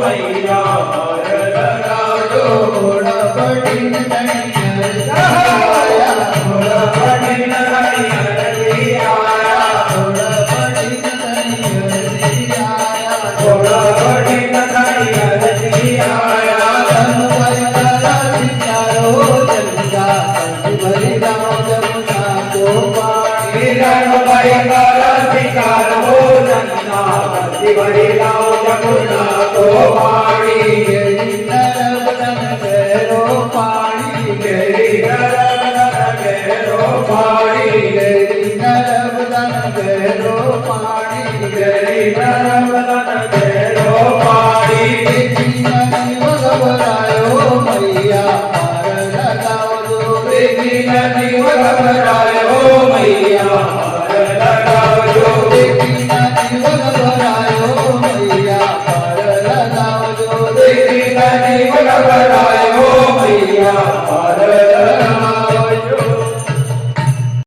मैया हार लगावो घोड़ा पड़ीन धनिया आया घोड़ा पड़ीन धनिया आया घोड़ा पड़ीन धनिया आया घोड़ा पड़ीन धनिया आया धन पैदा सितारो जलगा भरी गाँव जमुना को पानी धन पैदा सितारो जमुना भरी गाँव जमुना को पानी गिरी नर्मदन गहरो पानी गिरी नर्मदन गहरो पानी गिरी नर्मदन गहरो पानी गिरी नर्मदन गहरो पानी घबरायो मैया हार लगावो देखी नदी घबरायो मैया हार लगावो देखी नदी घबरायो मैया हार लगावो देखी नदी घबरायो